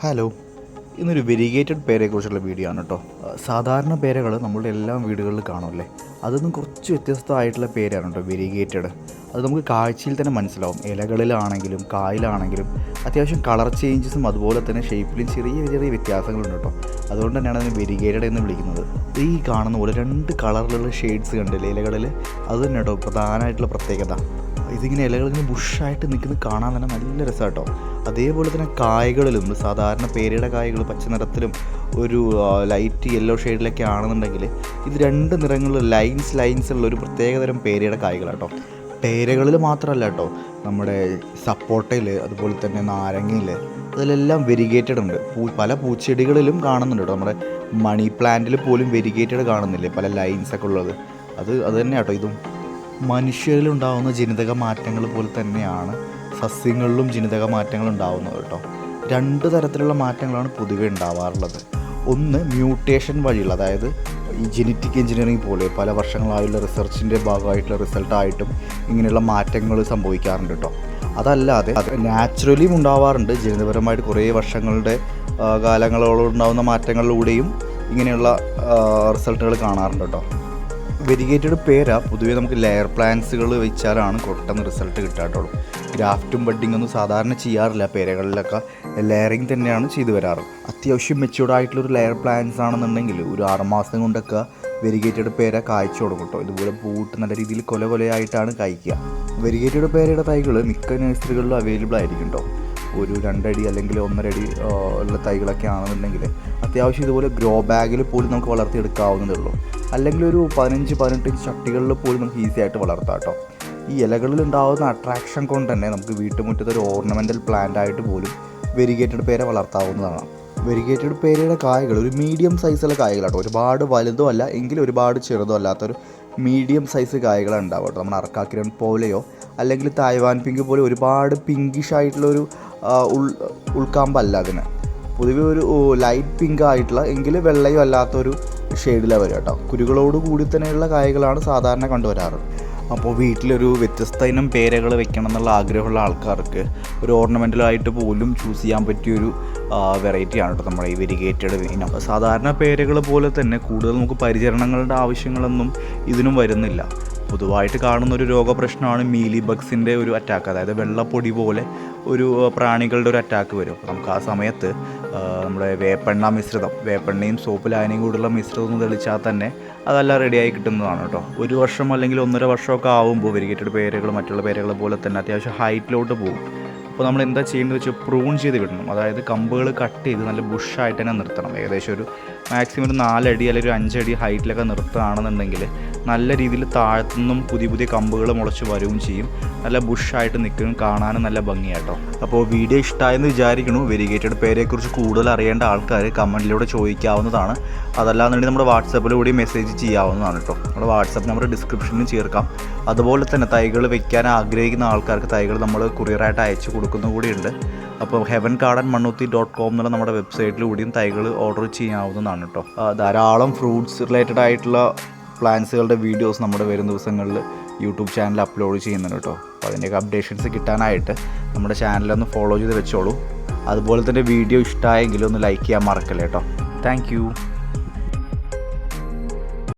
Hello, ഇന്നൊരു variegated പേരെക്കുറിച്ചുള്ള video ആണ് കേട്ടോ. സാധാരണ പേരകൾ നമ്മളുടെ എല്ലാ വീടുകളിൽ കാണുമല്ലേ, അതൊന്നും കുറച്ച് വ്യത്യസ്തമായിട്ടുള്ള പേരാണ് കേട്ടോ വെരിഗേറ്റഡ്. അത് നമുക്ക് കാഴ്ചയിൽ തന്നെ മനസ്സിലാവും. ഇലകളിലാണെങ്കിലും കായിലാണെങ്കിലും അത്യാവശ്യം കളർ ചേഞ്ചസും അതുപോലെ തന്നെ ഷേപ്പിലും ചെറിയ ചെറിയ വ്യത്യാസങ്ങളുണ്ട് കേട്ടോ. അതുകൊണ്ട് തന്നെയാണ് അതിന് വെരിഗേറ്റഡ് എന്ന് വിളിക്കുന്നത്. ഈ കാണുന്ന പോലെ 2 കളറിലുള്ള ഷെയ്ഡ്സ് കണ്ടില്ലേ ഇലകളിൽ, അത് തന്നെ കേട്ടോ പ്രധാനമായിട്ടുള്ള പ്രത്യേകത. ഇതിങ്ങനെ ഇലകളിങ്ങനെ ബുഷായിട്ട് നിൽക്കുന്നത് കാണാൻ തന്നെ നല്ല രസമാണ് കേട്ടോ. അതേപോലെ തന്നെ കായകളിലും സാധാരണ പേരയുടെ കായകൾ പച്ച നിറത്തിലും ഒരു ലൈറ്റ് യെല്ലോ ഷെയ്ഡിലൊക്കെ ആണെന്നുണ്ടെങ്കിൽ ഇത് 2 നിറങ്ങളിൽ ലൈൻസ് ഉള്ള ഒരു പ്രത്യേകതരം പേരയുടെ കായകളാണ് കേട്ടോ. പേരകളിൽ മാത്രമല്ല കേട്ടോ, നമ്മുടെ സപ്പോട്ടയിൽ അതുപോലെ തന്നെ നാരങ്ങയിൽ അതിലെല്ലാം വെരിഗേറ്റഡ് ഉണ്ട്. പല പൂച്ചെടികളിലും കാണുന്നുണ്ട് കേട്ടോ. നമ്മുടെ മണി പ്ലാന്റിൽ പോലും വെരിഗേറ്റഡ് കാണുന്നില്ലേ, പല ലൈൻസൊക്കെ ഉള്ളത്. അത് തന്നെ കേട്ടോ ഇതും. മനുഷ്യരിലുണ്ടാകുന്ന ജനിതക മാറ്റങ്ങൾ പോലെ തന്നെയാണ് സസ്യങ്ങളിലും ജനിതക മാറ്റങ്ങൾ ഉണ്ടാകുന്നത് കേട്ടോ. 2 തരത്തിലുള്ള മാറ്റങ്ങളാണ് പൊതുവെ ഉണ്ടാവാറുള്ളത്. ഒന്ന് മ്യൂട്ടേഷൻ വഴിയുള്ള, അതായത് ഈ ജെനറ്റിക് എഞ്ചിനീയറിംഗ് പോലെ പല വർഷങ്ങളായുള്ള റിസർച്ചിൻ്റെ ഭാഗമായിട്ടുള്ള റിസൾട്ടായിട്ടും ഇങ്ങനെയുള്ള മാറ്റങ്ങൾ സംഭവിക്കാറുണ്ട് കേട്ടോ. അതല്ലാതെ നാച്ചുറലിയും ഉണ്ടാവാറുണ്ട്. ജനിതപരമായിട്ട് കുറേ വർഷങ്ങളുടെ കാലങ്ങളോളം ഉണ്ടാകുന്ന മാറ്റങ്ങളിലൂടെയും ഇങ്ങനെയുള്ള റിസൾട്ടുകൾ കാണാറുണ്ട് കേട്ടോ. വെരിഗേറ്റഡ് പേര പൊതുവേ നമുക്ക് ലെയർ പ്ലാന്റ്സുകൾ വെച്ചാലാണ് പെട്ടെന്ന് റിസൾട്ട് കിട്ടാട്ടുള്ളൂ. ഗ്രാഫ്റ്റും ബഡ്ഡിംഗ് ഒന്നും സാധാരണ ചെയ്യാറില്ല. പേരകളിലൊക്കെ ലെയറിങ് തന്നെയാണ് ചെയ്തു വരാറ്. അത്യാവശ്യം മെച്യൂർഡ് ആയിട്ടുള്ളൊരു ലെയർ പ്ലാന്റ്സ് ആണെന്നുണ്ടെങ്കിൽ ഒരു 6 മാസം കൊണ്ടൊക്കെ വെരിഗേറ്റഡ് പേര കായ്ച്ചു കൊടുക്കും കേട്ടോ. ഇതുപോലെ പൂട്ട് നല്ല രീതിയിൽ കൊലയായിട്ടാണ് കായ്ക്കുക. വെരിഗേറ്റഡ് പേരയുടെ തൈകൾ മിക്ക നഴ്സറികളിലും അവൈലബിൾ ആയിരിക്കും കേട്ടോ. ഒരു 2 അടി അല്ലെങ്കിൽ 1.5 അടി ഉള്ള തൈകളൊക്കെ ആണെന്നുണ്ടെങ്കിൽ അത്യാവശ്യം ഇതുപോലെ ഗ്രോ ബാഗിൽ പോലും നമുക്ക് വളർത്തിയെടുക്കാവുന്നതേ ഉള്ളൂ. അല്ലെങ്കിൽ ഒരു 15-18 ഇഞ്ച് ചട്ടികളിൽ പോലും നമുക്ക് ഈസി ആയിട്ട് വളർത്താം കേട്ടോ. ഈ ഇലകളിൽ ഉണ്ടാകുന്ന അട്രാക്ഷൻ കൊണ്ട് തന്നെ നമുക്ക് വീട്ടുമുറ്റത്ത് ഒരു ഓർണമെൻ്റൽ പ്ലാന്റ് ആയിട്ട് പോലും വെരിഗേറ്റഡ് പേര വളർത്താവുന്നതാണ്. വെരിഗേറ്റഡ് പേരയുടെ കായകൾ ഒരു മീഡിയം സൈസുള്ള കായകളാട്ടോ. ഒരുപാട് വലുതോ അല്ല എങ്കിലും ഒരുപാട് ചെറുതോ അല്ലാത്തൊരു മീഡിയം സൈസ് കായകളാണ് ഉണ്ടാവുക കേട്ടോ. നമ്മുടെ അർക്കാക്കിരൺ പോലെയോ അല്ലെങ്കിൽ തായ്വാൻ പിങ്ക് പോലെ ഒരുപാട് പിങ്കിഷ് ആയിട്ടുള്ളൊരു ഉൾക്കാമ്പല്ല അതിന്. പൊതുവെ ഒരു ലൈറ്റ് പിങ്ക് ആയിട്ടുള്ള എങ്കിലും വെള്ളയോ അല്ലാത്തൊരു ഷെയ്ഡിലാണ് വരിക കേട്ടോ. കുരുകളോട് കൂടി തന്നെയുള്ള കായകളാണ് സാധാരണ കണ്ടുവരാറ്. അപ്പോൾ വീട്ടിലൊരു വ്യത്യസ്ത ഇനം പേരകൾ വെക്കണം എന്നുള്ള ആഗ്രഹമുള്ള ആൾക്കാർക്ക് ഒരു ഓർണമെൻ്റലായിട്ട് പോലും ചൂസ് ചെയ്യാൻ പറ്റിയൊരു വെറൈറ്റിയാണ് കേട്ടോ നമ്മുടെ ഈ വെരിഗേറ്റഡ് ഇനം. സാധാരണ പേരകൾ പോലെ തന്നെ കൂടുതൽ നമുക്ക് പരിചരണങ്ങളുടെ ആവശ്യങ്ങളൊന്നും ഇതിനും വരുന്നില്ല. പൊതുവായിട്ട് കാണുന്ന ഒരു രോഗപ്രശ്നമാണ് മീലി ബഗ്സിൻ്റെ ഒരു അറ്റാക്ക്, അതായത് വെള്ളപ്പൊടി പോലെ ഒരു പ്രാണികളുടെ ഒരു അറ്റാക്ക് വരും. അപ്പോൾ നമുക്ക് ആ സമയത്ത് നമ്മുടെ വേപ്പെണ്ണയും സോപ്പ് ലായനിയും കൂടിയുള്ള മിശ്രിതം ഒന്ന് തെളിച്ചാൽ തന്നെ അതെല്ലാം റെഡിയായി കിട്ടുന്നതാണ് കേട്ടോ. 1 വർഷം അല്ലെങ്കിൽ 1.5 വർഷമൊക്കെ ആകുമ്പോൾ വെരിഗേറ്റഡ് പേരകൾ മറ്റുള്ള പേരകൾ പോലെ തന്നെ അത്യാവശ്യം ഹൈറ്റിലോട്ട് പോകും. അപ്പോൾ നമ്മൾ എന്താ ചെയ്യേണ്ടത് വെച്ചാൽ പ്രൂൺ ചെയ്ത് വിടണം. അതായത് കമ്പുകൾ കട്ട് ചെയ്ത് നല്ല ബുഷായിട്ട് തന്നെ നിർത്തണം. ഏകദേശം ഒരു മാക്സിമം ഒരു 4 അടി അല്ലെങ്കിൽ ഒരു 5 അടി ഹൈറ്റിലൊക്കെ നിർത്തുകയാണെന്നുണ്ടെങ്കിൽ നല്ല രീതിയിൽ താഴത്തുനിന്നും പുതിയ കമ്പുകൾ മുളച്ച് വരികയും ചെയ്യും. നല്ല ബുഷായിട്ട് നിൽക്കും, കാണാനും നല്ല ഭംഗിയാട്ടോ. അപ്പോൾ വീഡിയോ ഇഷ്ടമായെന്ന് വിചാരിക്കുന്നു. വെരിഗേറ്റഡ് പേരെക്കുറിച്ച് കൂടുതൽ അറിയേണ്ട ആൾക്കാർ കമൻറ്റിലൂടെ ചോദിക്കാവുന്നതാണ്. അതല്ലാന്നുണ്ടെങ്കിൽ നമ്മുടെ വാട്സപ്പിലൂടെ മെസ്സേജ് ചെയ്യാവുന്നതാണ് കേട്ടോ. നമ്മുടെ വാട്സപ്പ് നമ്പർ ഡിസ്ക്രിപ്ഷനിൽ ചേർക്കാം. അതുപോലെ തന്നെ തൈകൾ വെക്കാൻ ആഗ്രഹിക്കുന്ന ആൾക്കാർക്ക് തൈകൾ നമ്മൾ കൊറിയറായിട്ട് അയച്ചു കൊടുക്കുന്ന കൂടിയുണ്ട്. അപ്പോൾ heavengardenmannuthy.com എന്നുള്ള നമ്മുടെ വെബ്സൈറ്റിലൂടെയും തൈകൾ ഓർഡർ ചെയ്യാവുന്നതാണ് കേട്ടോ. ധാരാളം ഫ്രൂട്ട്സ് റിലേറ്റഡ് ആയിട്ടുള്ള പ്ലാന്റ്സുകളുടെ വീഡിയോസ് നമ്മുടെ വരും ദിവസങ്ങളിൽ യൂട്യൂബ് ചാനൽ അപ്ലോഡ് ചെയ്യുന്നുണ്ട് കേട്ടോ. അപ്പോൾ അതിൻ്റെയൊക്കെ അപ്ഡേഷൻസ് കിട്ടാനായിട്ട് നമ്മുടെ ചാനലൊന്ന് ഫോളോ ചെയ്ത് വെച്ചോളൂ. അതുപോലെ തന്നെ വീഡിയോ ഇഷ്ടമായെങ്കിൽ ഒന്ന് ലൈക്ക് ചെയ്യാൻ മറക്കല്ലേ കേട്ടോ. താങ്ക്